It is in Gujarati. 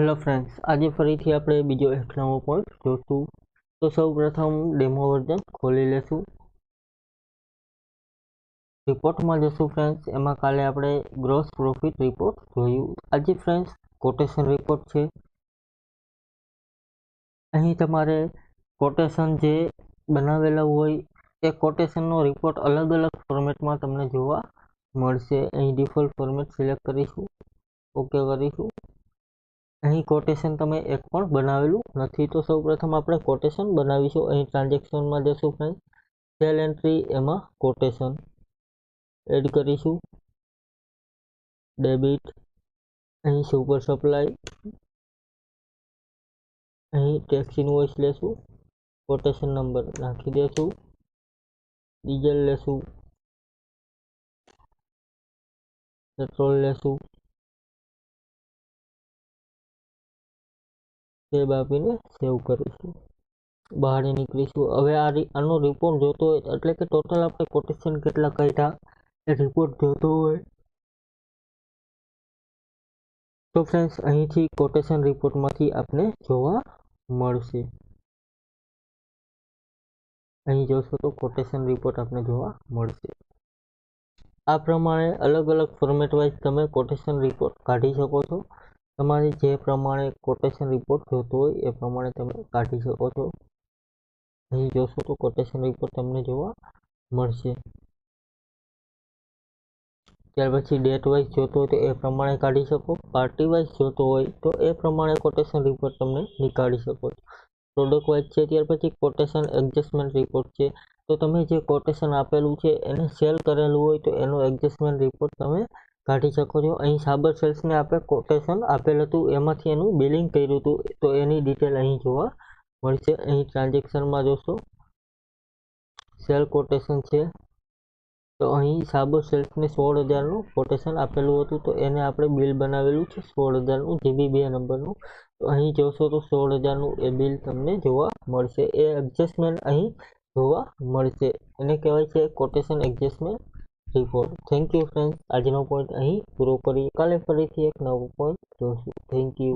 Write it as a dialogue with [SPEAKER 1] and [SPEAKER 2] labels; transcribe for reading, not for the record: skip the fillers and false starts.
[SPEAKER 1] હેલો ફ્રેન્ડ્સ, આજે ફરીથી આપણે બીજો એક નવો પોઈન્ટ જોશું. તો સૌ પ્રથમ ડેમો વર્ઝન ખોલી લેશું. રિપોર્ટમાં જશું ફ્રેન્ડ્સ. એમાં કાલે આપણે ગ્રોસ પ્રોફિટ રિપોર્ટ જોયું. આજે ફ્રેન્ડ્સ કોટેશન રિપોર્ટ છે. અહીં તમારે કોટેશન જે બનાવેલા હોય એ કોટેશનનો રિપોર્ટ અલગ અલગ ફોર્મેટમાં તમને જોવા મળશે. અહીં ડિફોલ્ટ ફોર્મેટ સિલેક્ટ કરીશું, ઓકે કરીશું. અહીં કોટેશન તમે એક પણ બનાવેલું નથી, તો સૌ પ્રથમ આપણે કોટેશન બનાવીશું. અહીં ટ્રાન્ઝેક્શનમાં જશું ફ્રેન્ડ, સેલ એન્ટ્રી, એમાં કોટેશન એડ કરીશું. ડેબિટ, અહીં સુપર સપ્લાય, અહીં ટેક્સ ઇનવોઇસ લેશું, કોટેશન નંબર નાખી દેશું, ડીઝલ લેશું, પેટ્રોલ લેશું, સેવ આપીને સેવ કરીશું, બહાર નીકળીશું. હવે આનો રિપોર્ટ જોતો હોય એટલે કે ટોટલ આપણે કોટેશન કેટલા કાઢ્યા એ રિપોર્ટ જોતો હોય તો ફ્રેન્ડ્સ અહીંથી કોટેશન રિપોર્ટમાંથી આપણે જોવા મળશે. અહીં જોશો તો કોટેશન રિપોર્ટ આપણે જોવા મળશે. આ પ્રમાણે અલગ અલગ ફોર્મેટ વાઇઝ તમે કોટેશન રિપોર્ટ કાઢી શકો છો. તમારે જે પ્રમાણે કોટેશન રિપોર્ટ જોતો હોય એ પ્રમાણે તમે કાઢી શકો છો. અહીં જોશો તો કોટેશન રિપોર્ટ તમને જોવા મળશે. ત્યાર પછી ડેટ વાઇઝ જોતો હોય તો એ પ્રમાણે કાઢી શકો. પાર્ટી વાઇઝ જોતો હોય તો એ પ્રમાણે કોટેશન રિપોર્ટ તમને નીકાળી શકો છો. પ્રોડક્ટ વાઇઝ છે. ત્યાર પછી કોટેશન એડજસ્ટમેન્ટ રિપોર્ટ છે. તો તમે જે કોટેશન આપેલું છે એને સેલ કરેલું હોય તો એનો એડજસ્ટમેન્ટ રિપોર્ટ તમે કાઢી શકો છો. અહીં સાબર સેલ્સને આપણે કોટેશન આપેલ હતું, એમાંથી એનું બિલિંગ કર્યું હતું, તો એની ડિટેલ અહીં જોવા મળશે. અહીં ટ્રાન્ઝેક્શનમાં જોશો, સેલ કોટેશન છે. તો અહીં સાબર સેલ્સને 16,000નું કોટેશન આપેલું હતું, તો એને આપણે બિલ બનાવેલું છે 16,000નું, GB 2 નંબરનું. તો અહીં જોશો તો 16,000નું એ બિલ તમને જોવા મળશે. એ એડજસ્ટમેન્ટ અહીં જોવા મળશે. એને કહેવાય છે quotation adjustment report. Thank you friends. આજનો પોઈન્ટ અહીં પૂરો કરીએ. કાલે ફરીથી એક નવો પોઈન્ટ જોશું. Thank you.